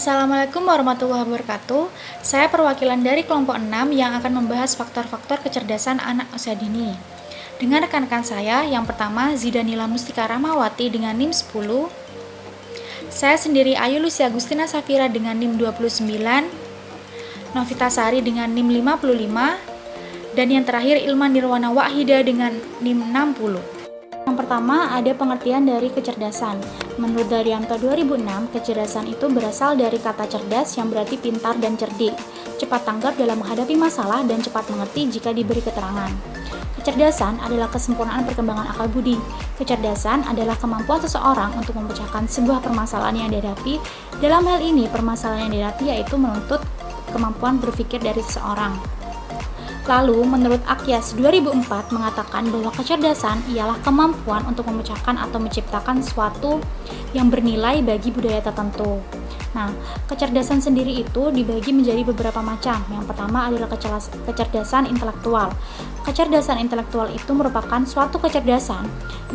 Assalamualaikum warahmatullahi wabarakatuh. Saya perwakilan dari kelompok 6 yang akan membahas faktor-faktor kecerdasan anak usia dini. Dengan rekan-rekan saya, yang pertama Zidanila Mustika Rahmawati dengan NIM 10. Saya sendiri Ayu Lucia Agustina Safira dengan NIM 29. Novita Sari dengan NIM 55. Dan yang terakhir Ilma Nirwana Wahida dengan NIM 60. Yang pertama ada pengertian dari kecerdasan. Menurut Daryanto 2006, kecerdasan itu berasal dari kata cerdas yang berarti pintar dan cerdik, cepat tanggap dalam menghadapi masalah dan cepat mengerti jika diberi keterangan. Kecerdasan adalah kesempurnaan perkembangan akal budi. Kecerdasan adalah kemampuan seseorang untuk memecahkan sebuah permasalahan yang dihadapi. Dalam hal ini, permasalahan yang dihadapi yaitu menuntut kemampuan berpikir dari seseorang. Lalu, menurut Akyas 2004 mengatakan bahwa kecerdasan ialah kemampuan untuk memecahkan atau menciptakan sesuatu yang bernilai bagi budaya tertentu. Nah, kecerdasan sendiri itu dibagi menjadi beberapa macam. Yang pertama adalah kecerdasan intelektual. Kecerdasan intelektual itu merupakan suatu kecerdasan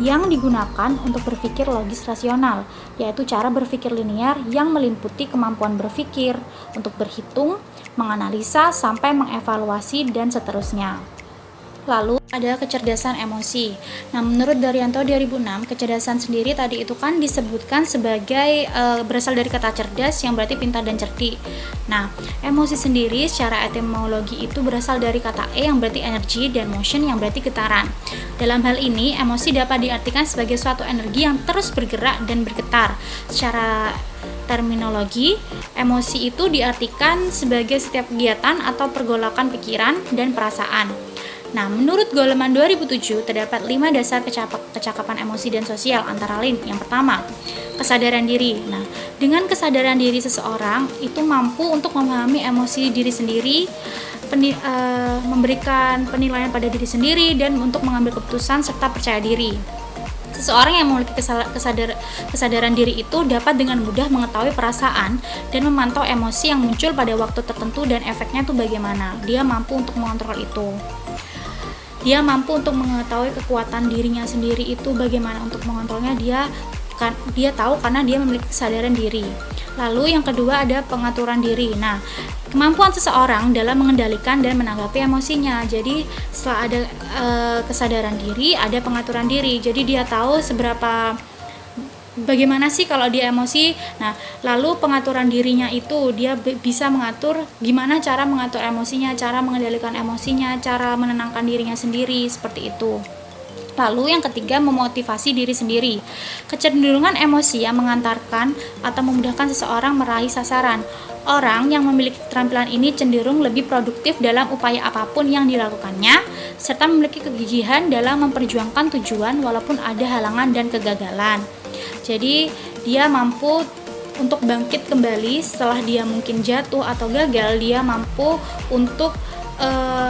yang digunakan untuk berpikir logis rasional, yaitu cara berpikir linear yang meliputi kemampuan berpikir, untuk berhitung, menganalisa, sampai mengevaluasi, dan seterusnya. Lalu ada kecerdasan emosi. Nah, menurut Daryanto 2006, kecerdasan sendiri tadi itu kan disebutkan sebagai berasal dari kata cerdas yang berarti pintar dan cerdik. Nah, emosi sendiri secara etimologi itu berasal dari kata yang berarti energi dan motion yang berarti getaran. Dalam hal ini, emosi dapat diartikan sebagai suatu energi yang terus bergerak dan bergetar. Secara terminologi, emosi itu diartikan sebagai setiap kegiatan atau pergolakan pikiran dan perasaan. Nah, menurut Goleman 2007 terdapat 5 dasar kecakapan emosi dan sosial, antara lain yang pertama, kesadaran diri. Nah, dengan kesadaran diri seseorang itu mampu untuk memahami emosi diri sendiri, memberikan penilaian pada diri sendiri, dan untuk mengambil keputusan serta percaya diri. Seseorang yang memiliki kesadaran diri itu dapat dengan mudah mengetahui perasaan dan memantau emosi yang muncul pada waktu tertentu dan efeknya itu bagaimana. Dia mampu untuk mengontrol itu. Dia mampu untuk mengetahui kekuatan dirinya sendiri itu bagaimana untuk mengontrolnya. Dia tahu karena dia memiliki kesadaran diri. Lalu yang kedua ada pengaturan diri. Nah, kemampuan seseorang dalam mengendalikan dan menanggapi emosinya. Jadi setelah ada kesadaran diri, ada pengaturan diri. Jadi dia tahu bagaimana sih kalau dia emosi. Nah, lalu pengaturan dirinya itu dia bisa mengatur gimana cara mengatur emosinya, cara mengendalikan emosinya, cara menenangkan dirinya sendiri, seperti itu. Lalu yang ketiga, memotivasi diri sendiri. Kecenderungan emosi yang mengantarkan atau memudahkan seseorang meraih sasaran. Orang yang memiliki keterampilan ini cenderung lebih produktif dalam upaya apapun yang dilakukannya, serta memiliki kegigihan dalam memperjuangkan tujuan walaupun ada halangan dan kegagalan. Jadi dia mampu untuk bangkit kembali setelah dia mungkin jatuh atau gagal. Dia mampu untuk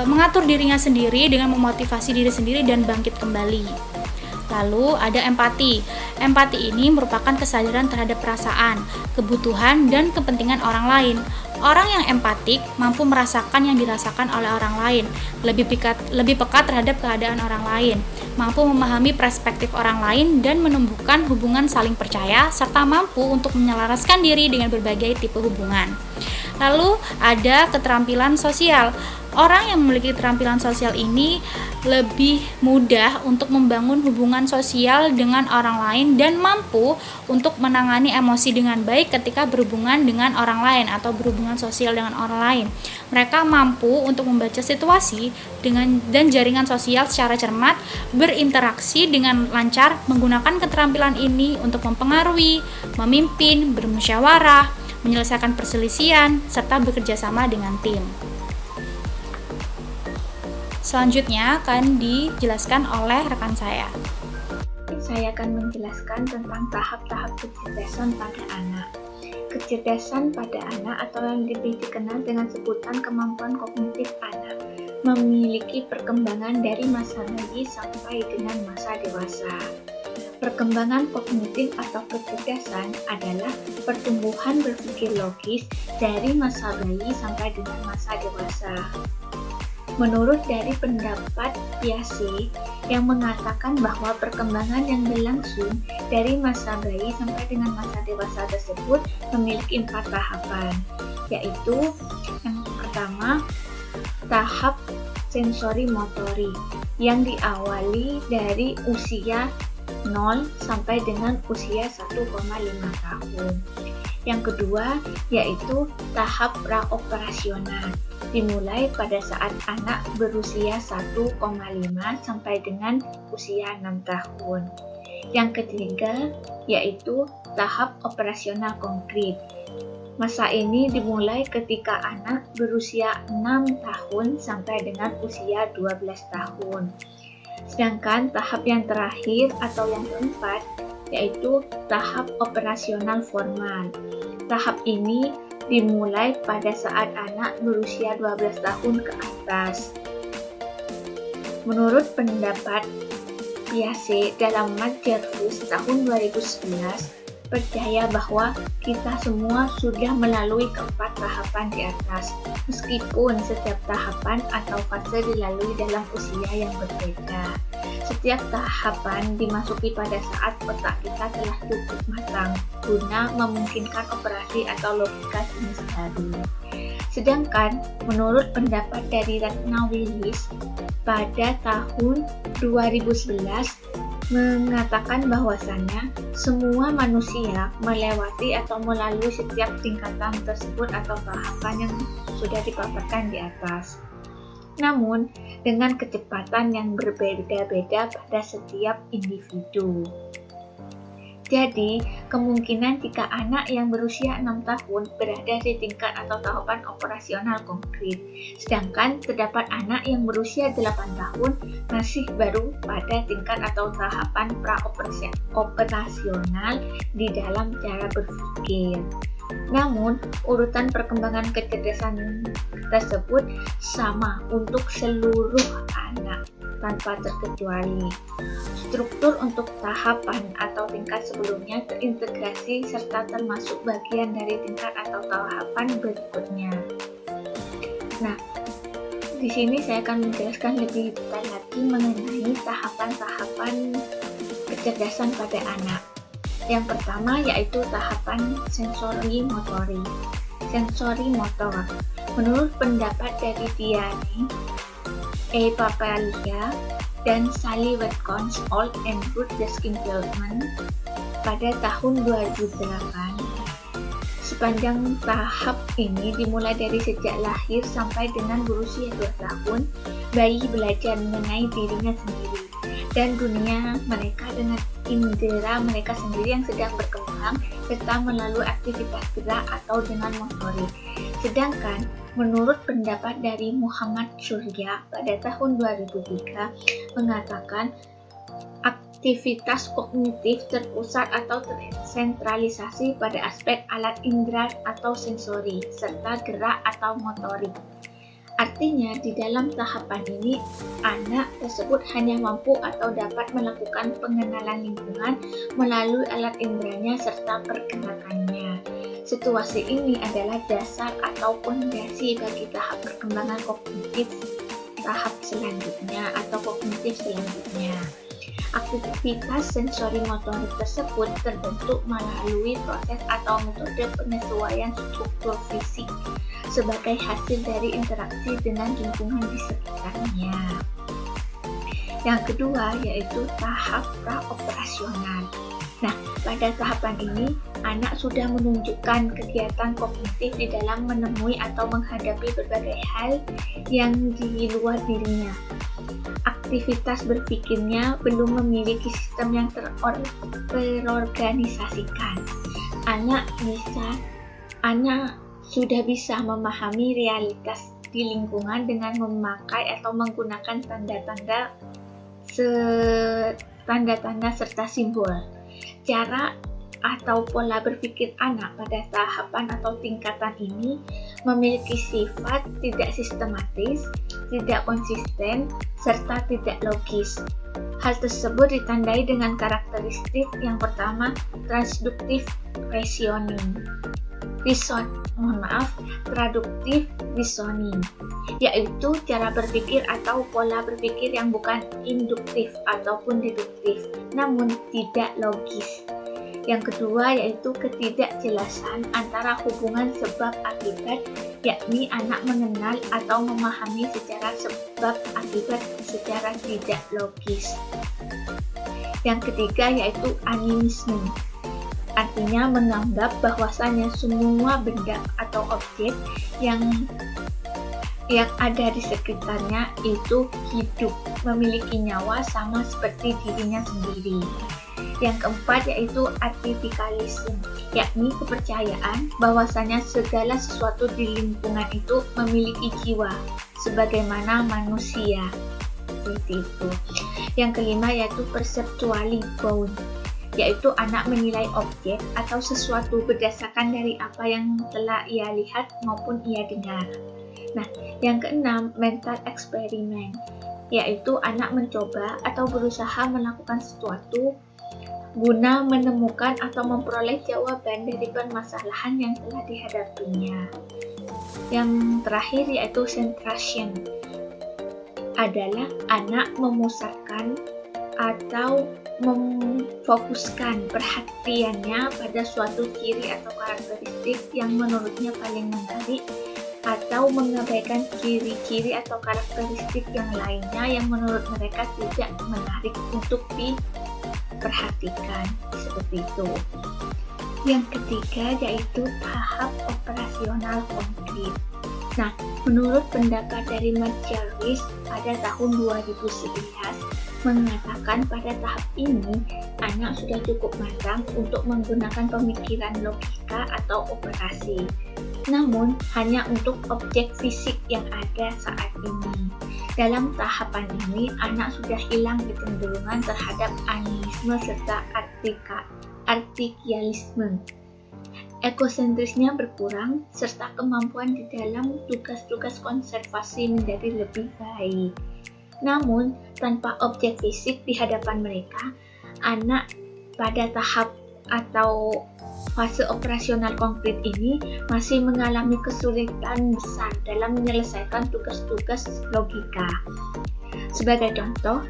mengatur dirinya sendiri dengan memotivasi diri sendiri dan bangkit kembali. Lalu ada empati. Empati ini merupakan kesadaran terhadap perasaan, kebutuhan, dan kepentingan orang lain. Orang yang empatik mampu merasakan yang dirasakan oleh orang lain, lebih peka terhadap keadaan orang lain, mampu memahami perspektif orang lain dan menumbuhkan hubungan saling percaya, serta mampu untuk menyelaraskan diri dengan berbagai tipe hubungan. Lalu ada keterampilan sosial. Orang yang memiliki keterampilan sosial ini lebih mudah untuk membangun hubungan sosial dengan orang lain dan mampu untuk menangani emosi dengan baik ketika berhubungan dengan orang lain atau berhubungan sosial dengan orang lain. Mereka mampu untuk membaca situasi dan jaringan sosial secara cermat, berinteraksi dengan lancar, menggunakan keterampilan ini untuk mempengaruhi, memimpin, bermusyawarah, menyelesaikan perselisihan, serta bekerja sama dengan tim. Selanjutnya akan dijelaskan oleh rekan saya. Saya akan menjelaskan tentang tahap-tahap kecerdasan pada anak. Kecerdasan pada anak atau yang lebih dikenal dengan sebutan kemampuan kognitif anak memiliki perkembangan dari masa bayi sampai dengan masa dewasa. Perkembangan kognitif atau kecerdasan adalah pertumbuhan berpikir logis dari masa bayi sampai dengan masa dewasa. Menurut dari pendapat Piaget, yang mengatakan bahwa perkembangan yang berlangsung dari masa bayi sampai dengan masa dewasa tersebut memiliki 4 tahapan, yaitu yang pertama, tahap sensori motorik yang diawali dari usia 0 sampai dengan usia 1,5 tahun. Yang kedua, yaitu tahap praoperasional, dimulai pada saat anak berusia 1,5 sampai dengan usia 6 tahun. Yang ketiga, yaitu tahap operasional konkret. Masa ini dimulai ketika anak berusia 6 tahun sampai dengan usia 12 tahun. Sedangkan tahap yang terakhir atau yang keempat, yaitu tahap operasional formal. Tahap ini dimulai pada saat anak berusia 12 tahun ke atas. Menurut pendapat Piaget dalam Matt Jarvis tahun 2011, percaya bahwa kita semua sudah melalui keempat tahapan di atas, meskipun setiap tahapan atau fase dilalui dalam usia yang berbeda. Setiap tahapan dimasuki pada saat otak kita telah cukup matang guna memungkinkan operasi atau logika jenis baru. Sedangkan menurut pendapat dari Ratna Willis pada tahun 2011 mengatakan bahwasannya semua manusia melewati atau melalui setiap tingkatan tersebut atau tahapan yang sudah dipaparkan di atas. Namun, dengan kecepatan yang berbeda-beda pada setiap individu. Jadi, kemungkinan jika anak yang berusia 6 tahun berada di tingkat atau tahapan operasional konkret, sedangkan terdapat anak yang berusia 8 tahun masih baru pada tingkat atau tahapan praoperasional di dalam cara berpikir. Namun, urutan perkembangan kecerdasan tersebut sama untuk seluruh anak tanpa terkecuali. Struktur untuk tahapan atau tingkat sebelumnya terintegrasi serta termasuk bagian dari tingkat atau tahapan berikutnya. Nah, di sini saya akan menjelaskan lebih detail lagi mengenai tahapan-tahapan kecerdasan pada anak. Yang pertama yaitu tahapan sensori motorik. Sensori motor. Menurut pendapat dari Diane E. Papalia dan Sally Watkins Old and Good Desk Development pada tahun 2008, sepanjang tahap ini dimulai dari sejak lahir sampai dengan berusia 2 tahun, bayi belajar mengenai dirinya sendiri dan dunia mereka dengan indera mereka sendiri yang sedang berkembang serta melalui aktivitas gerak atau dengan motorik. Sedangkan menurut pendapat dari Muhammad Surya pada tahun 2003 mengatakan aktivitas kognitif terpusat atau tersentralisasi pada aspek alat indera atau sensori serta gerak atau motorik. Artinya, di dalam tahapan ini, anak tersebut hanya mampu atau dapat melakukan pengenalan lingkungan melalui alat inderanya serta pergerakannya. Situasi ini adalah dasar atau fondasi bagi tahap perkembangan kognitif tahap selanjutnya atau kognitif selanjutnya. Aktivitas sensori motorik tersebut terbentuk melalui proses atau metode penyesuaian struktur fisik sebagai hasil dari interaksi dengan lingkungan di sekitarnya. Yang kedua yaitu tahap praoperasional. Nah, pada tahapan ini, anak sudah menunjukkan kegiatan kognitif di dalam menemui atau menghadapi berbagai hal yang di luar dirinya. Aktivitas berpikirnya belum memiliki sistem yang terorganisasikan. Anak sudah bisa memahami realitas di lingkungan dengan memakai atau menggunakan tanda-tanda serta simbol. Cara atau pola berpikir anak pada tahapan atau tingkatan ini memiliki sifat tidak sistematis, tidak konsisten, serta tidak logis. Hal tersebut ditandai dengan karakteristik yang pertama, transduktif reasoning. traduktif reasoning, yaitu cara berpikir atau pola berpikir yang bukan induktif ataupun deduktif, namun tidak logis. Yang kedua yaitu ketidakjelasan antara hubungan sebab akibat, yakni anak mengenal atau memahami secara sebab akibat secara tidak logis. Yang ketiga yaitu animisme, artinya menganggap bahwasannya semua benda atau objek yang ada di sekitarnya itu hidup, memiliki nyawa sama seperti dirinya sendiri. Yang keempat yaitu artifikalisme, yakni kepercayaan bahwasanya segala sesuatu di lingkungan itu memiliki jiwa, sebagaimana manusia. Seperti itu. Yang kelima yaitu perceptually bound, yaitu anak menilai objek atau sesuatu berdasarkan dari apa yang telah ia lihat maupun ia dengar. Nah, yang keenam mental experiment, yaitu anak mencoba atau berusaha melakukan sesuatu guna menemukan atau memperoleh jawaban dari permasalahan yang telah dihadapinya. Yang terakhir yaitu centration, adalah anak memusatkan atau memfokuskan perhatiannya pada suatu ciri atau karakteristik yang menurutnya paling menarik, atau mengabaikan ciri-ciri atau karakteristik yang lainnya yang menurut mereka tidak menarik untuk diperhatikan. Seperti itu. Yang ketiga yaitu tahap operasional konkret. Nah, menurut pendapat dari Matt Jarvis pada tahun 2011 mengatakan pada tahap ini anak sudah cukup matang untuk menggunakan pemikiran logika atau operasi, namun hanya untuk objek fisik yang ada saat ini. Dalam tahapan ini, anak sudah hilang kecenderungan terhadap animisme serta artikialisme. Ekosentrisnya berkurang, serta kemampuan di dalam tugas-tugas konservasi menjadi lebih baik. Namun, tanpa objek fisik di hadapan mereka, anak pada tahap atau fase operasional konkret ini masih mengalami kesulitan besar dalam menyelesaikan tugas-tugas logika. Sebagai contoh,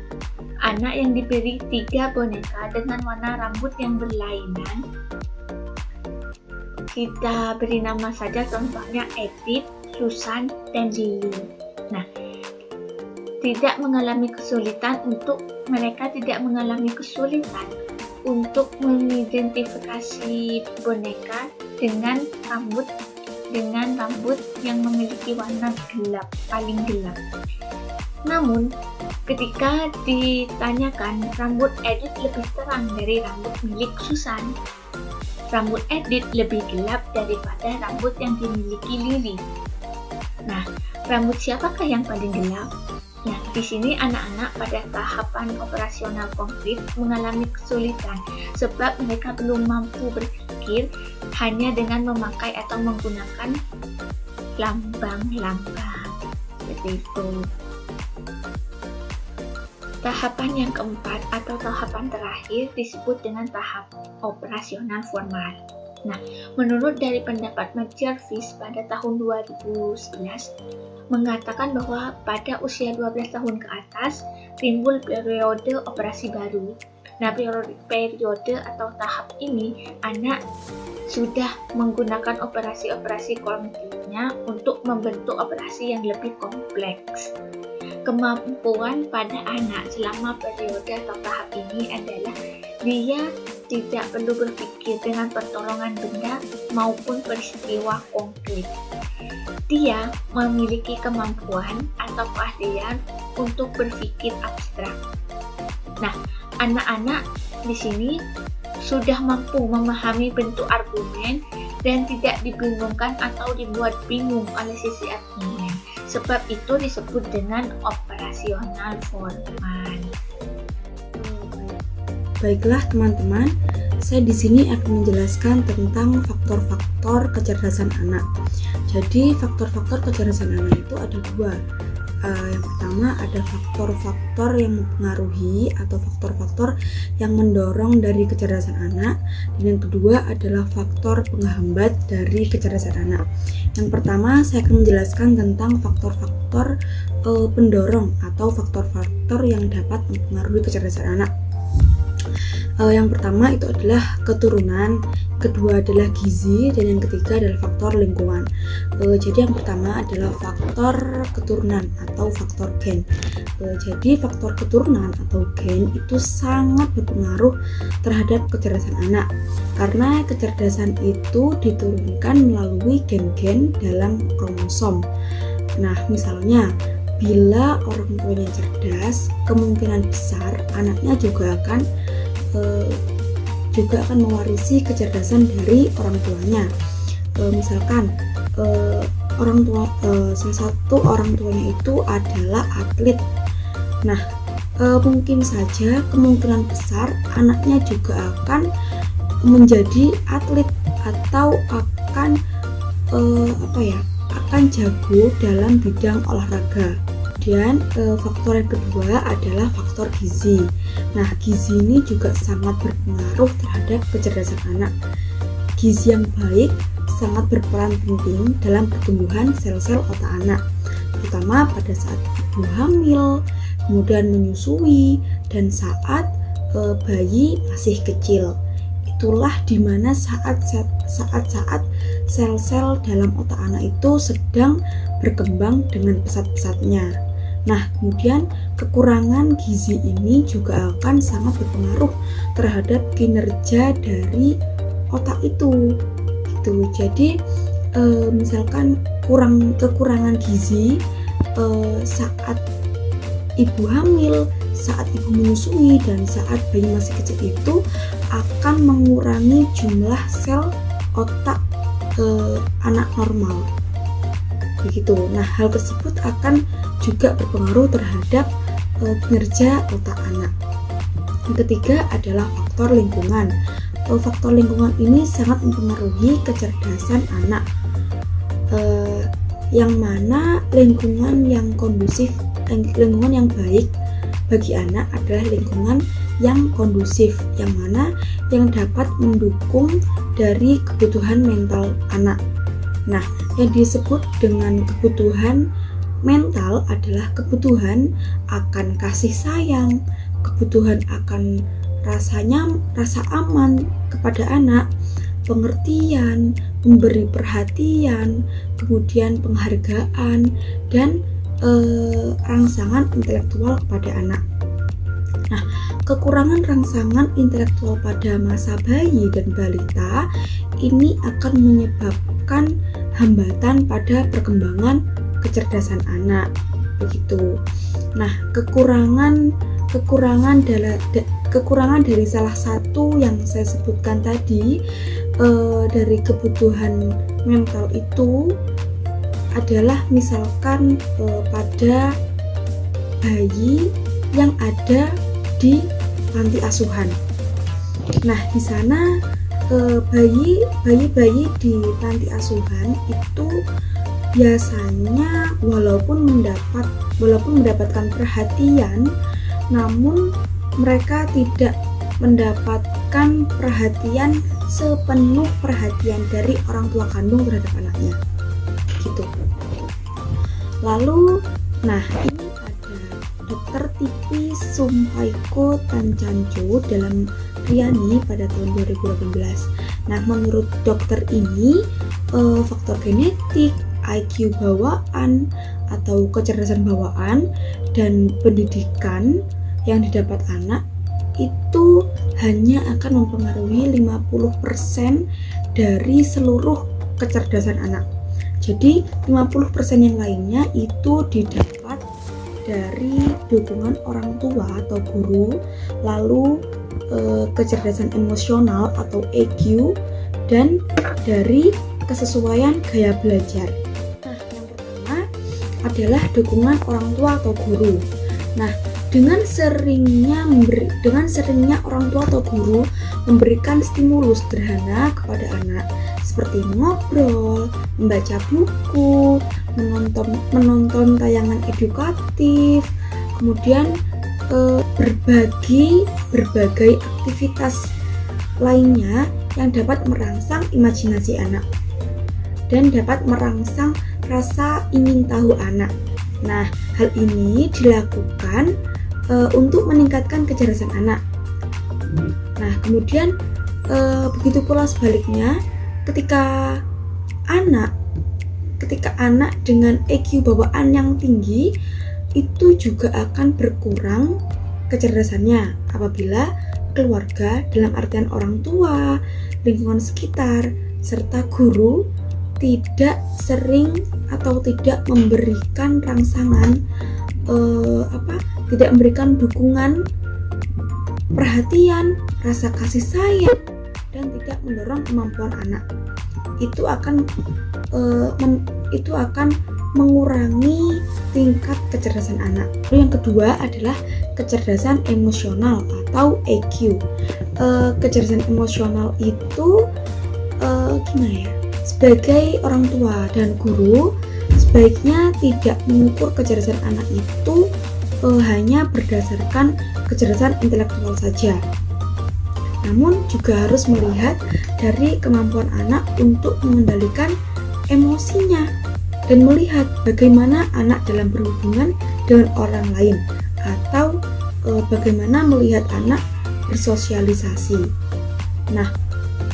anak yang diberi 3 boneka dengan warna rambut yang berlainan, kita beri nama saja contohnya Edith, Susan, dan Lily. Nah, mereka tidak mengalami kesulitan untuk mengidentifikasi boneka dengan rambut yang memiliki warna gelap, paling gelap. Namun, ketika ditanyakan rambut Edith lebih terang dari rambut milik Susan, rambut Edith lebih gelap daripada rambut yang dimiliki Lily. Nah, rambut siapakah yang paling gelap? Nah, di sini anak-anak pada tahapan operasional konkret mengalami kesulitan sebab mereka belum mampu berpikir hanya dengan memakai atau menggunakan lambang-lambang. Seperti itu. Tahapan yang keempat atau tahapan terakhir disebut dengan tahap operasional formal. Nah, menurut dari pendapat Matt Jarvis pada tahun 2011 mengatakan bahwa pada usia 12 tahun ke atas timbul periode operasi baru. Nah, periode atau tahap ini anak sudah menggunakan operasi-operasi kognitifnya untuk membentuk operasi yang lebih kompleks. Kemampuan pada anak selama periode atau tahap ini adalah dia tidak perlu berpikir dengan pertolongan benda maupun peristiwa konkret. Dia memiliki kemampuan atau keahlian untuk berpikir abstrak. Nah, anak-anak di sini sudah mampu memahami bentuk argumen dan tidak dibingungkan atau dibuat bingung oleh sisi argumen. Sebab itu disebut dengan operasional formal. Baiklah teman-teman, saya di sini akan menjelaskan tentang faktor-faktor kecerdasan anak. Jadi faktor-faktor kecerdasan anak itu ada 2. Yang pertama ada faktor-faktor yang mempengaruhi atau faktor-faktor yang mendorong dari kecerdasan anak, dan yang kedua adalah faktor penghambat dari kecerdasan anak. Yang pertama saya akan menjelaskan tentang faktor-faktor pendorong atau faktor-faktor yang dapat mempengaruhi kecerdasan anak. Yang pertama itu adalah keturunan, kedua adalah gizi, dan yang ketiga adalah faktor lingkungan. Jadi yang pertama adalah faktor keturunan atau faktor gen. Jadi faktor keturunan atau gen itu sangat berpengaruh terhadap kecerdasan anak, karena kecerdasan itu diturunkan melalui gen-gen dalam kromosom. Nah, misalnya bila orang tuanya cerdas, kemungkinan besar anaknya juga akan mewarisi kecerdasan dari orang tuanya. Misalkan salah satu orang tuanya itu adalah atlet. Nah, mungkin saja kemungkinan besar anaknya juga akan menjadi atlet atau akan akan jago dalam bidang olahraga. Kemudian faktor yang kedua adalah faktor gizi. Nah, gizi ini juga sangat berpengaruh terhadap kecerdasan anak. Gizi yang baik sangat berperan penting dalam pertumbuhan sel-sel otak anak, terutama pada saat ibu hamil, kemudian menyusui, dan saat bayi masih kecil. Itulah dimana saat-saat sel-sel dalam otak anak itu sedang berkembang dengan pesat-pesatnya. Nah, kemudian kekurangan gizi ini juga akan sangat berpengaruh terhadap kinerja dari otak itu. Gitu. Jadi, misalkan kekurangan gizi saat ibu hamil, saat ibu menyusui, dan saat bayi masih kecil itu akan mengurangi jumlah sel otak anak normal. Begitu. Nah, hal tersebut akan juga berpengaruh terhadap kinerja otak anak. Yang ketiga adalah faktor lingkungan. Faktor lingkungan ini sangat mempengaruhi kecerdasan anak. Yang mana lingkungan yang kondusif, lingkungan yang baik bagi anak adalah lingkungan yang kondusif, yang mana yang dapat mendukung dari kebutuhan mental anak. Nah, yang disebut dengan kebutuhan mental adalah kebutuhan akan kasih sayang, kebutuhan akan rasa aman kepada anak, pengertian, memberi perhatian, kemudian penghargaan, dan rangsangan intelektual kepada anak. Nah, kekurangan rangsangan intelektual pada masa bayi dan balita ini akan menyebabkan hambatan pada perkembangan kecerdasan anak. Begitu. Nah, kekurangan dari salah satu yang saya sebutkan tadi dari kebutuhan mental itu adalah misalkan pada bayi yang ada di panti asuhan. Nah, di sana bayi di panti asuhan itu biasanya walaupun mendapatkan perhatian, namun mereka tidak mendapatkan sepenuh perhatian dari orang tua kandung terhadap anaknya. Gitu. Lalu, nah ini ada Dr. Tipi Sumpaiko Tancanco dalam Riani pada tahun 2018. Nah, menurut dokter ini faktor genetik, IQ bawaan atau kecerdasan bawaan, dan pendidikan yang didapat anak itu hanya akan mempengaruhi 50% dari seluruh kecerdasan anak. Jadi 50% yang lainnya itu didapat dari dukungan orang tua atau guru, lalu kecerdasan emosional atau EQ, dan dari kesesuaian gaya belajar. Nah, yang pertama adalah dukungan orang tua atau guru. Nah, dengan seringnya orang tua atau guru memberikan stimulus sederhana kepada anak, seperti mengobrol, membaca buku, menonton tayangan edukatif, kemudian berbagai aktivitas lainnya yang dapat merangsang imajinasi anak dan dapat merangsang rasa ingin tahu anak. Nah, hal ini dilakukan untuk meningkatkan kecerdasan anak. Nah, kemudian begitu pula sebaliknya, ketika anak dengan EQ bawaan yang tinggi, itu juga akan berkurang kecerdasannya apabila keluarga, dalam artian orang tua, lingkungan sekitar, serta guru tidak sering atau tidak memberikan rangsangan, tidak memberikan dukungan, perhatian, rasa kasih sayang, dan tidak mendorong kemampuan anak. Itu akan mengurangi tingkat kecerdasan anak. Lalu yang kedua adalah kecerdasan emosional atau EQ. Kecerdasan emosional itu gimana ya? Sebagai orang tua dan guru, sebaiknya tidak mengukur kecerdasan anak itu hanya berdasarkan kecerdasan intelektual saja. Namun juga harus melihat dari kemampuan anak untuk mengendalikan emosinya dan melihat bagaimana anak dalam berhubungan dengan orang lain atau bagaimana melihat anak bersosialisasi. Nah,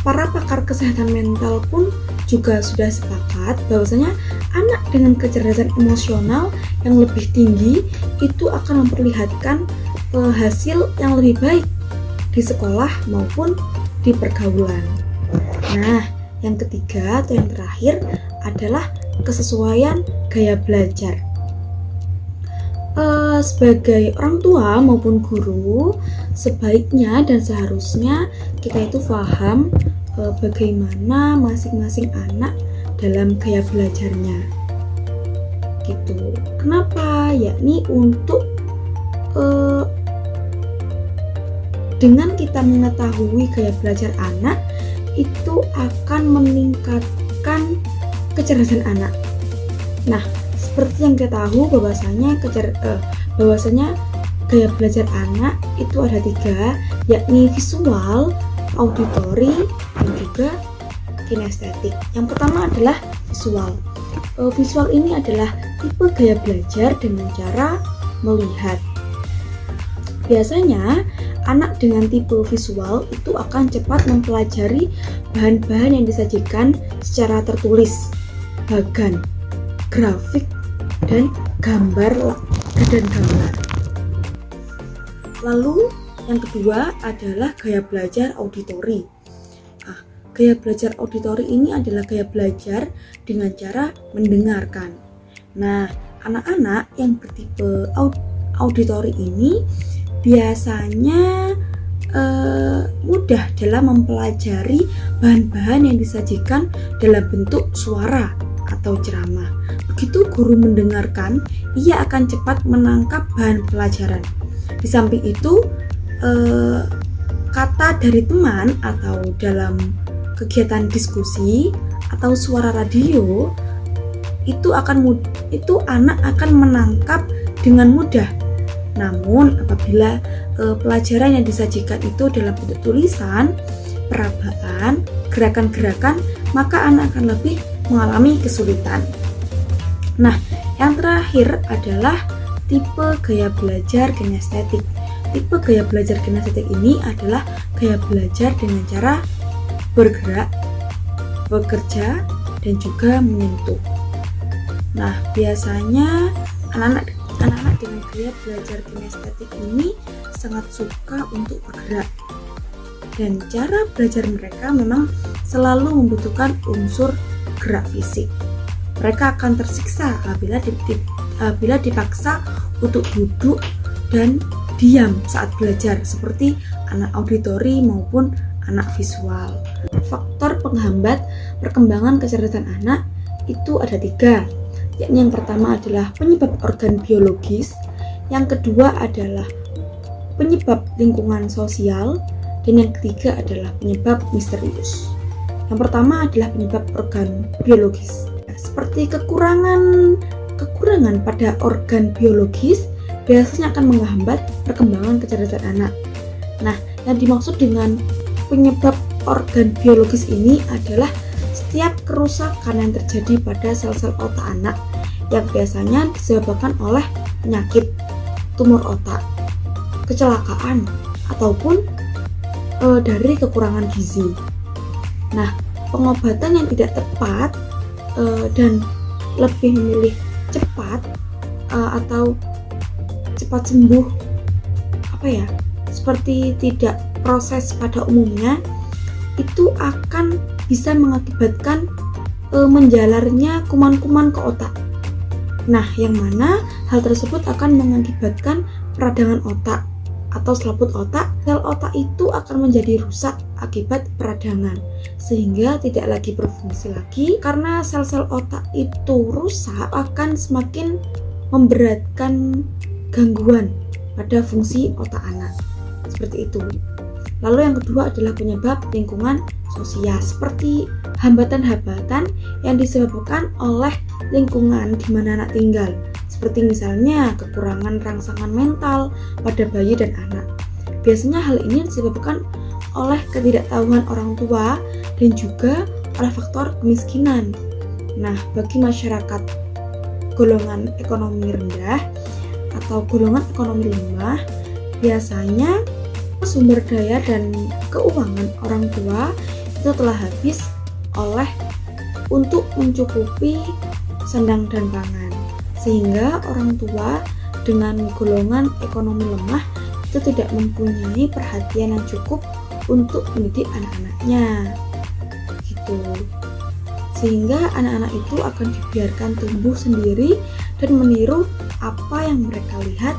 para pakar kesehatan mental pun juga sudah sepakat bahwasanya anak dengan kecerdasan emosional yang lebih tinggi itu akan memperlihatkan hasil yang lebih baik di sekolah maupun di pergaulan. Nah, yang ketiga atau yang terakhir adalah kesesuaian gaya belajar. Sebagai orang tua maupun guru, sebaiknya dan seharusnya kita itu paham bagaimana masing-masing anak dalam gaya belajarnya. Gitu. Kenapa? Yakni untuk dengan kita mengetahui gaya belajar anak itu akan meningkatkan kecerdasan anak. Nah, seperti yang kita tahu bahwasanya gaya belajar anak itu ada 3, yakni visual, auditory, dan juga kinestetik. Yang pertama adalah visual. Visual ini adalah tipe gaya belajar dengan cara melihat. Biasanya anak dengan tipe visual itu akan cepat mempelajari bahan-bahan yang disajikan secara tertulis, bagan, grafik, dan gambar. Lalu yang kedua adalah gaya belajar auditori. Gaya belajar auditori ini adalah gaya belajar dengan cara mendengarkan. Nah, anak-anak yang bertipe auditori ini biasanya mudah dalam mempelajari bahan-bahan yang disajikan dalam bentuk suara atau ceramah. Begitu guru mendengarkan, ia akan cepat menangkap bahan pelajaran. Di samping itu, kata dari teman atau dalam kegiatan diskusi atau suara radio itu anak akan menangkap dengan mudah. Namun apabila pelajaran yang disajikan itu dalam bentuk tulisan, perabaan, gerakan-gerakan, maka anak akan lebih mengalami kesulitan. Nah, yang terakhir adalah tipe gaya belajar kinestetik. Tipe gaya belajar kinestetik ini adalah gaya belajar dengan cara bergerak, bekerja, dan juga menyentuh. Nah, biasanya anak-anak dengan gaya belajar kinestetik ini sangat suka untuk bergerak. Dan cara belajar mereka memang selalu membutuhkan unsur gerak fisik. Mereka akan tersiksa apabila dipaksa untuk duduk dan diam saat belajar, seperti anak auditori maupun anak visual. Faktor penghambat perkembangan kecerdasan anak itu ada 3, yakni yang pertama adalah penyebab organ biologis, yang kedua adalah penyebab lingkungan sosial, dan yang ketiga adalah penyebab misterius. Yang pertama adalah penyebab organ biologis. Seperti kekurangan pada organ biologis biasanya akan menghambat perkembangan kecerdasan anak. Nah, yang dimaksud dengan penyebab organ biologis ini adalah setiap kerusakan yang terjadi pada sel-sel otak anak yang biasanya disebabkan oleh penyakit, tumor otak, kecelakaan, ataupun dari kekurangan gizi. Nah, pengobatan yang tidak tepat dan lebih memilih cepat atau cepat sembuh, seperti tidak proses pada umumnya, itu akan bisa mengakibatkan menjalarnya kuman-kuman ke otak. Nah, yang mana hal tersebut akan mengakibatkan peradangan otak atau selaput otak. Sel otak itu akan menjadi rusak akibat peradangan, sehingga tidak lagi berfungsi lagi. Karena sel-sel otak itu rusak, akan semakin memberatkan gangguan pada fungsi otak anak. Seperti itu. Lalu yang kedua adalah penyebab lingkungan sosial, seperti hambatan-hambatan yang disebabkan oleh lingkungan di mana anak tinggal, seperti misalnya kekurangan rangsangan mental pada bayi dan anak. Biasanya hal ini disebabkan oleh ketidaktahuan orang tua dan juga oleh faktor kemiskinan. Nah, bagi masyarakat golongan ekonomi rendah atau golongan ekonomi lemah, biasanya sumber daya dan keuangan orang tua itu telah habis untuk mencukupi sandang dan pangan, sehingga orang tua dengan golongan ekonomi lemah itu tidak mempunyai perhatian yang cukup untuk mendidik anak-anaknya gitu. Sehingga anak-anak itu akan dibiarkan tumbuh sendiri dan meniru apa yang mereka lihat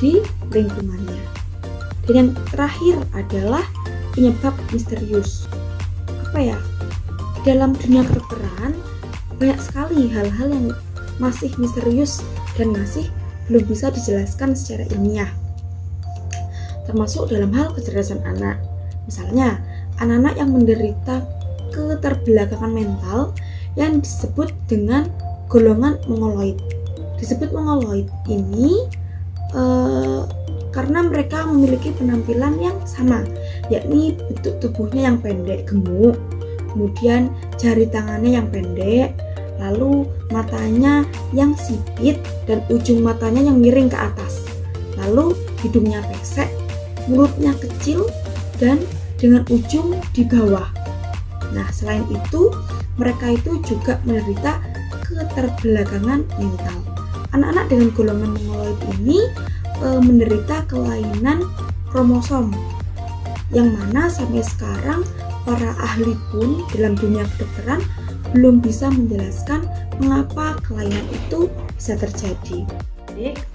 di lingkungannya. Dan yang terakhir adalah penyebab misterius. Dalam dunia kedokteran banyak sekali hal-hal yang masih misterius dan masih belum bisa dijelaskan secara ilmiah. Termasuk dalam hal kecerdasan anak. Misalnya, anak-anak yang menderita keterbelakangan mental yang disebut dengan golongan mongoloid. Disebut mongoloid ini karena mereka memiliki penampilan yang sama, yakni bentuk tubuhnya yang pendek gemuk, kemudian jari tangannya yang pendek, lalu matanya yang sipit dan ujung matanya yang miring ke atas, lalu hidungnya pesek, mulutnya kecil dan dengan ujung di bawah. Nah, selain itu, mereka itu juga menderita keterbelakangan mental. Anak-anak dengan golongan mongoloid ini menderita kelainan kromosom, yang mana sampai sekarang para ahli pun dalam dunia kedokteran belum bisa menjelaskan mengapa kelainan itu bisa terjadi.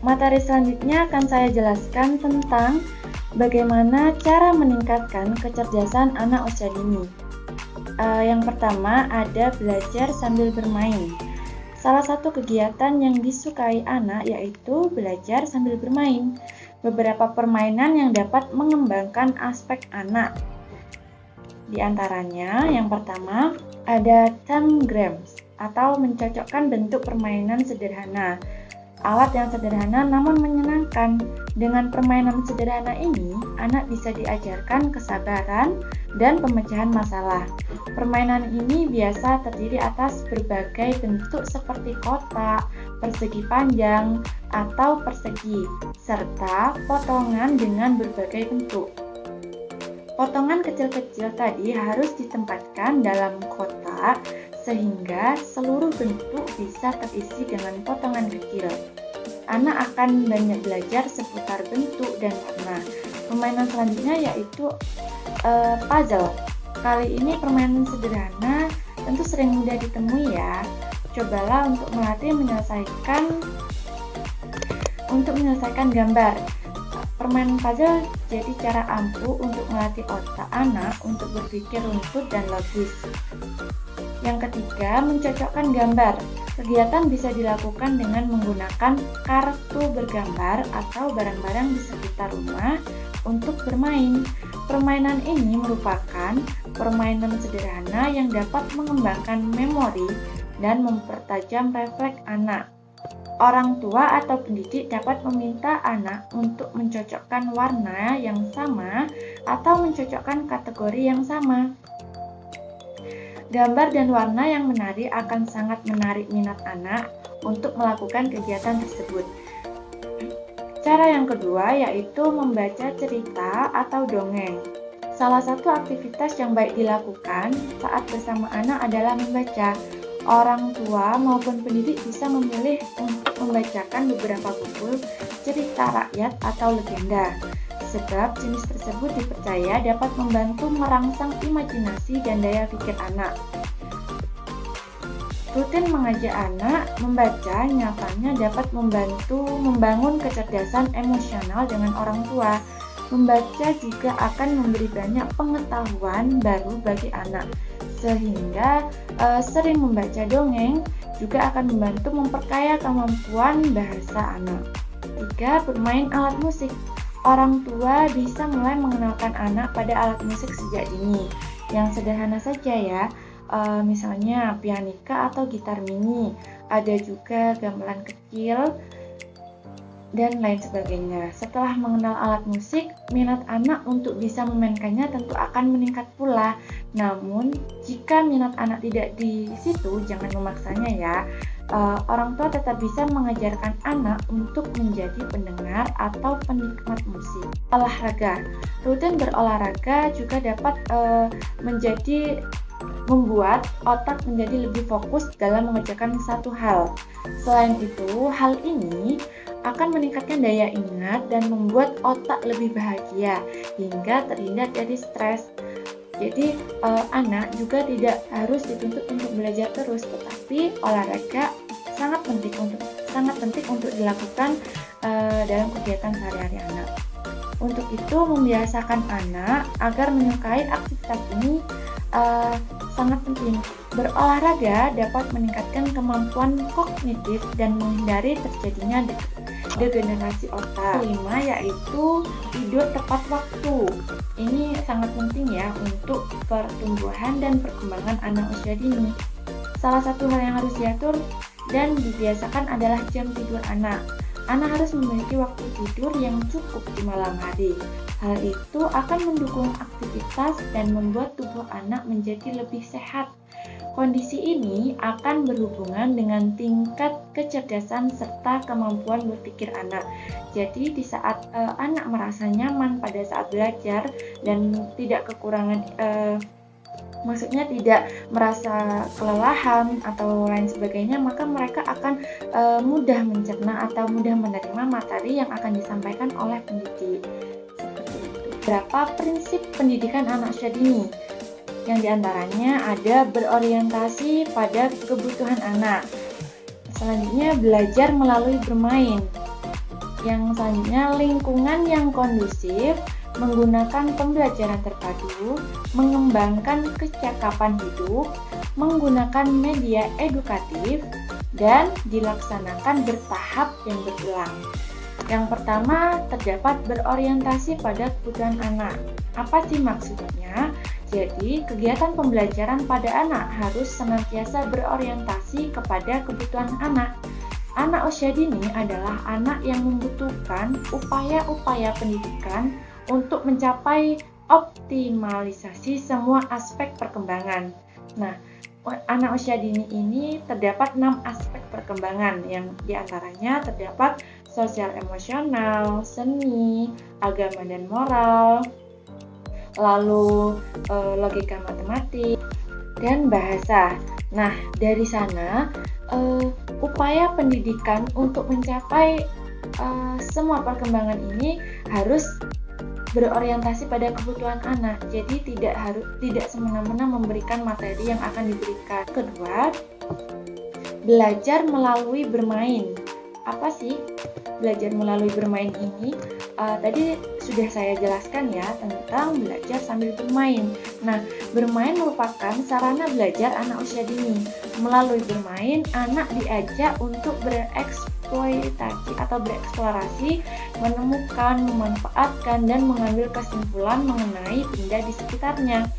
Materi selanjutnya akan saya jelaskan tentang bagaimana cara meningkatkan kecerdasan anak usia dini. Yang pertama ada belajar sambil bermain. Salah satu kegiatan yang disukai anak yaitu belajar sambil bermain. Beberapa permainan yang dapat mengembangkan aspek anak. Di antaranya, yang pertama ada tangrams atau mencocokkan bentuk permainan sederhana. Alat yang sederhana namun menyenangkan. Dengan permainan sederhana ini, anak bisa diajarkan kesabaran dan pemecahan masalah. Permainan ini biasa terdiri atas berbagai bentuk seperti kotak, persegi panjang, atau persegi, serta potongan dengan berbagai bentuk. Potongan kecil-kecil tadi harus ditempatkan dalam kotak sehingga seluruh bentuk bisa terisi dengan potongan kecil. Anak akan banyak belajar seputar bentuk dan warna. Permainan selanjutnya yaitu puzzle. Kali ini permainan sederhana, tentu sering mudah ditemui ya. Cobalah untuk melatih menyelesaikan gambar. Permainan puzzle jadi cara ampuh untuk melatih otak anak untuk berpikir runtut dan logis. Yang ketiga, mencocokkan gambar. Kegiatan bisa dilakukan dengan menggunakan kartu bergambar atau barang-barang di sekitar rumah untuk bermain. Permainan ini merupakan permainan sederhana yang dapat mengembangkan memori dan mempertajam refleks anak. Orang tua atau pendidik dapat meminta anak untuk mencocokkan warna yang sama atau mencocokkan kategori yang sama. Gambar dan warna yang menarik akan sangat menarik minat anak untuk melakukan kegiatan tersebut. Cara yang kedua yaitu membaca cerita atau dongeng. Salah satu aktivitas yang baik dilakukan saat bersama anak adalah membaca. Orang tua maupun pendidik bisa memilih untuk membacakan beberapa buku cerita rakyat atau legenda, sebab jenis tersebut dipercaya dapat membantu merangsang imajinasi dan daya pikir anak. Rutin mengajak anak membaca nyatanya dapat membantu membangun kecerdasan emosional dengan orang tua. Membaca juga akan memberi banyak pengetahuan baru bagi anak, sehingga sering membaca dongeng juga akan membantu memperkaya kemampuan bahasa anak. 3. Bermain alat musik. Orang tua bisa mulai mengenalkan anak pada alat musik sejak dini. Yang sederhana saja ya, misalnya pianika atau gitar mini. Ada juga gamelan kecil dan lain sebagainya. Setelah mengenal alat musik, minat anak untuk bisa memainkannya tentu akan meningkat pula. Namun, jika minat anak tidak di situ, jangan memaksanya ya. Orang tua tetap bisa mengajarkan anak untuk menjadi pendengar atau penikmat musik. Olahraga. Rutin berolahraga juga dapat membuat otak menjadi lebih fokus dalam mengerjakan satu hal. Selain itu, hal ini akan meningkatkan daya ingat dan membuat otak lebih bahagia hingga terhindar dari stres. Jadi anak juga tidak harus dituntut untuk belajar terus, tetapi olahraga sangat penting untuk dilakukan dalam kegiatan sehari-hari anak. Untuk itu membiasakan anak agar menyukai aktivitas ini sangat penting. Berolahraga dapat meningkatkan kemampuan kognitif dan menghindari terjadinya degenerasi otak. 5 yaitu tidur tepat waktu. Ini sangat penting ya untuk pertumbuhan dan perkembangan anak usia dini. Salah satu hal yang harus diatur dan dibiasakan adalah jam tidur anak. Anak harus memiliki waktu tidur yang cukup di malam hari. Hal itu akan mendukung aktivitas dan membuat tubuh anak menjadi lebih sehat. Kondisi ini akan berhubungan dengan tingkat kecerdasan serta kemampuan berpikir anak. Jadi di saat anak merasa nyaman pada saat belajar dan tidak kekurangan maksudnya tidak merasa kelelahan atau lain sebagainya, maka mereka akan mudah mencerna atau mudah menerima materi yang akan disampaikan oleh pendidik. Seperti itu. Berapa prinsip pendidikan anak usia dini? Yang diantaranya ada berorientasi pada kebutuhan anak. Selanjutnya belajar melalui bermain. Yang selanjutnya lingkungan yang kondusif, menggunakan pembelajaran terpadu, mengembangkan kecakapan hidup, menggunakan media edukatif, dan dilaksanakan bertahap dan berulang. Yang pertama, terdapat berorientasi pada kebutuhan anak. Apa sih maksudnya? Jadi, kegiatan pembelajaran pada anak harus senantiasa berorientasi kepada kebutuhan anak. Anak usia dini adalah anak yang membutuhkan upaya-upaya pendidikan untuk mencapai optimalisasi semua aspek perkembangan. Nah, anak usia dini ini terdapat 6 aspek perkembangan yang diantaranya terdapat sosial emosional, seni, agama dan moral, lalu logika matematik, dan bahasa. Nah, dari sana upaya pendidikan untuk mencapai semua perkembangan ini harus berorientasi pada kebutuhan anak. Jadi tidak semena-mena memberikan materi yang akan diberikan. Kedua, belajar melalui bermain. Apa sih belajar melalui bermain ini? Tadi sudah saya jelaskan ya tentang belajar sambil bermain. Nah, bermain merupakan sarana belajar anak usia dini. Melalui bermain, anak diajak untuk bereksploitasi atau bereksplorasi, menemukan, memanfaatkan, dan mengambil kesimpulan mengenai benda di sekitarnya.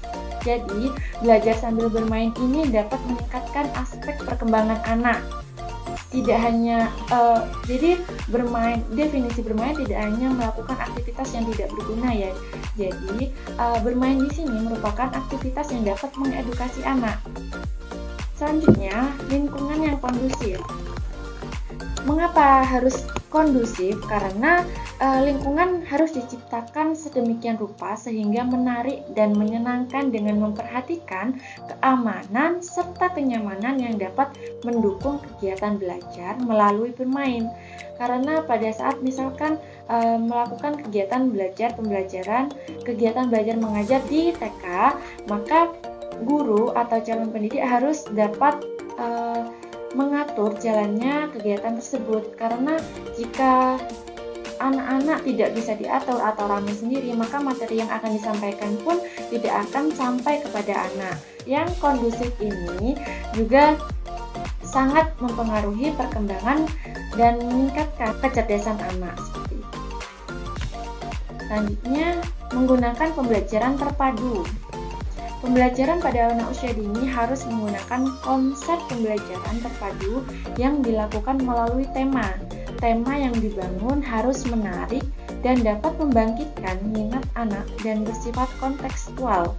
Jadi, belajar sambil bermain ini dapat meningkatkan aspek perkembangan anak. Tidak hanya jadi definisi bermain tidak hanya melakukan aktivitas yang tidak berguna ya. Jadi bermain di sini merupakan aktivitas yang dapat mengedukasi anak. Selanjutnya, lingkungan yang kondusif. Mengapa harus kondusif? Karena lingkungan harus diciptakan sedemikian rupa sehingga menarik dan menyenangkan dengan memperhatikan keamanan serta kenyamanan yang dapat mendukung kegiatan belajar melalui bermain. Karena pada saat misalkan melakukan kegiatan kegiatan belajar mengajar di TK, maka guru atau calon pendidik harus dapat mengatur jalannya kegiatan tersebut, karena jika anak-anak tidak bisa diatur atau ramai sendiri, maka materi yang akan disampaikan pun tidak akan sampai kepada anak. Yang kondusif ini juga sangat mempengaruhi perkembangan dan meningkatkan kecerdasan anak seperti itu. Selanjutnya, menggunakan pembelajaran terpadu. Pembelajaran pada anak usia dini harus menggunakan konsep pembelajaran terpadu yang dilakukan melalui tema. Tema yang dibangun harus menarik dan dapat membangkitkan minat anak dan bersifat kontekstual.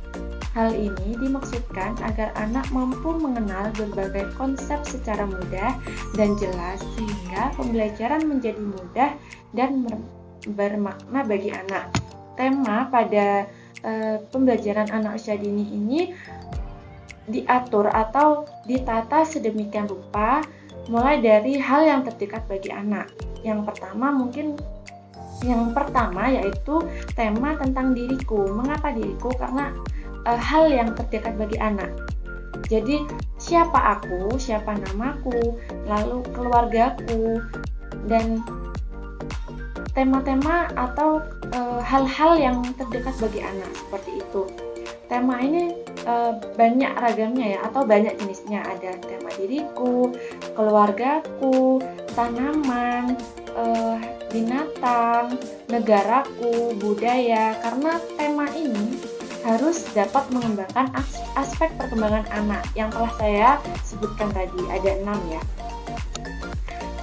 Hal ini dimaksudkan agar anak mampu mengenal berbagai konsep secara mudah dan jelas sehingga pembelajaran menjadi mudah dan bermakna bagi anak. Tema pada pembelajaran anak usia dini ini diatur atau ditata sedemikian rupa mulai dari hal yang terdekat bagi anak. Yang pertama yaitu tema tentang diriku. Mengapa diriku? Karena hal yang terdekat bagi anak. Jadi siapa aku, siapa namaku, lalu keluargaku, dan tema-tema atau hal-hal yang terdekat bagi anak seperti itu. Tema ini banyak ragamnya ya, atau banyak jenisnya. Ada tema diriku, keluargaku, tanaman, binatang, negaraku, budaya. Karena tema ini harus dapat mengembangkan aspek perkembangan anak yang telah saya sebutkan tadi, ada 6 ya.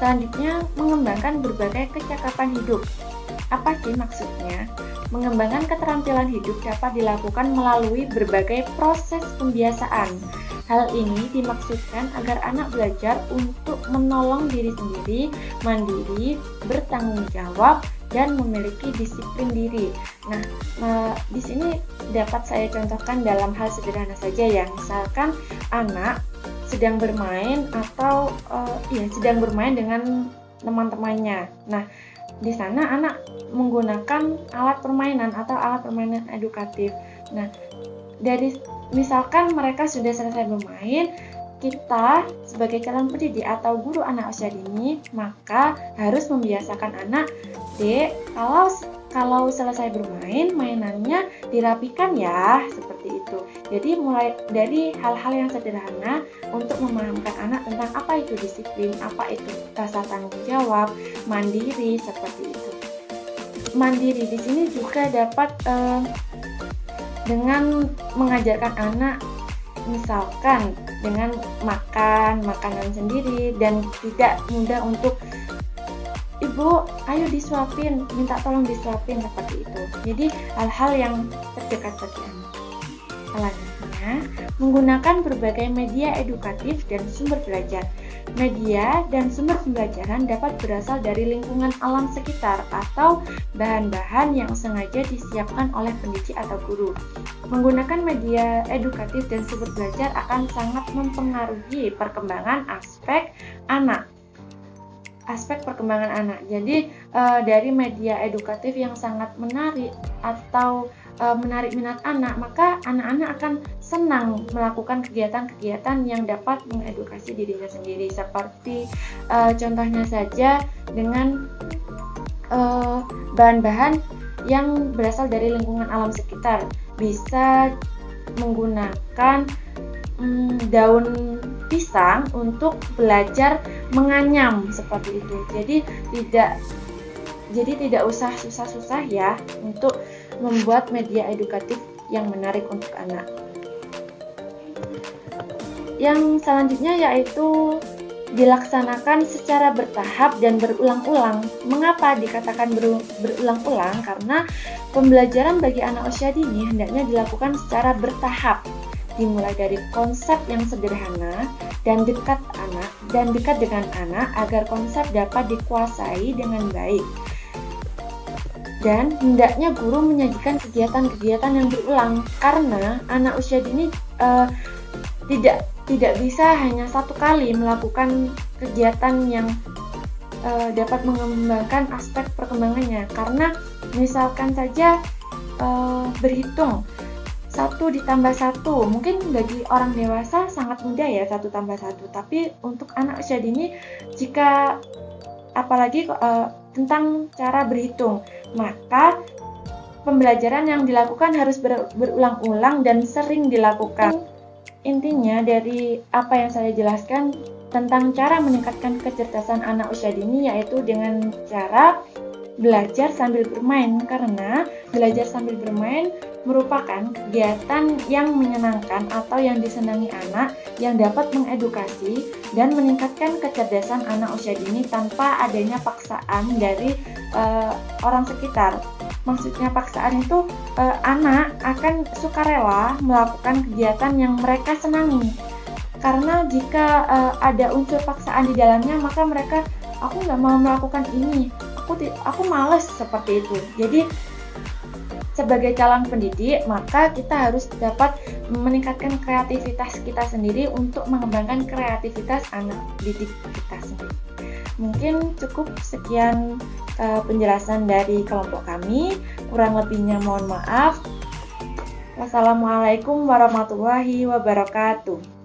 Selanjutnya, mengembangkan berbagai kecakapan hidup. Apa sih maksudnya? Mengembangkan keterampilan hidup dapat dilakukan melalui berbagai proses pembiasaan. Hal ini dimaksudkan agar anak belajar untuk menolong diri sendiri, mandiri, bertanggung jawab, dan memiliki disiplin diri. Nah, di sini dapat saya contohkan dalam hal sederhana saja ya. Misalkan anak sedang bermain atau sedang bermain dengan teman-temannya. Nah, di sana anak menggunakan alat permainan atau alat permainan edukatif. Nah, dari misalkan mereka sudah selesai bermain, kita sebagai calon pendidik atau guru anak usia dini maka harus membiasakan anak, Dek, kalau selesai bermain, mainannya dirapikan ya, seperti itu. Jadi mulai dari hal-hal yang sederhana untuk memahamkan anak tentang apa itu disiplin, apa itu rasa tanggung jawab, mandiri, seperti itu. Mandiri di sini juga dapat dengan mengajarkan anak, misalkan dengan makan makanan sendiri dan tidak mudah untuk Ibu, ayo disuapin, minta tolong disuapin, seperti itu. Jadi hal-hal yang terdekat bagi anak. Selanjutnya, menggunakan berbagai media edukatif dan sumber belajar. Media dan sumber pembelajaran dapat berasal dari lingkungan alam sekitar atau bahan-bahan yang sengaja disiapkan oleh pendidik atau guru. Menggunakan media edukatif dan sumber belajar akan sangat mempengaruhi perkembangan aspek perkembangan anak. Jadi dari media edukatif yang sangat menarik atau menarik minat anak, maka anak-anak akan senang melakukan kegiatan-kegiatan yang dapat mengedukasi dirinya sendiri. Seperti contohnya saja dengan bahan-bahan yang berasal dari lingkungan alam sekitar. Bisa menggunakan daun pisang untuk belajar menganyam seperti itu. Jadi tidak usah susah-susah ya untuk membuat media edukatif yang menarik untuk anak. Yang selanjutnya yaitu dilaksanakan secara bertahap dan berulang-ulang. Mengapa dikatakan berulang-ulang? Karena pembelajaran bagi anak usia dini hendaknya dilakukan secara bertahap, dimulai dari konsep yang sederhana dan dekat dengan anak agar konsep dapat dikuasai dengan baik. Dan hendaknya guru menyajikan kegiatan-kegiatan yang berulang, karena anak usia dini tidak bisa hanya satu kali melakukan kegiatan yang dapat mengembangkan aspek perkembangannya. Karena misalkan saja berhitung 1 ditambah 1, mungkin bagi orang dewasa sangat mudah ya 1 tambah 1, tapi untuk anak usia dini, jika apalagi tentang cara berhitung, maka pembelajaran yang dilakukan harus berulang-ulang dan sering dilakukan. Intinya dari apa yang saya jelaskan tentang cara meningkatkan kecerdasan anak usia dini yaitu dengan cara belajar sambil bermain, karena belajar sambil bermain merupakan kegiatan yang menyenangkan atau yang disenangi anak yang dapat mengedukasi dan meningkatkan kecerdasan anak usia dini tanpa adanya paksaan dari orang sekitar. Maksudnya paksaan itu anak akan sukarela melakukan kegiatan yang mereka senangi. Karena jika ada unsur paksaan di dalamnya, maka mereka, aku nggak mau melakukan ini, aku malas seperti itu. Jadi sebagai calon pendidik, maka kita harus dapat meningkatkan kreativitas kita sendiri untuk mengembangkan kreativitas anak didik kita sendiri. Mungkin cukup sekian penjelasan dari kelompok kami. Kurang lebihnya mohon maaf. Wassalamualaikum warahmatullahi wabarakatuh.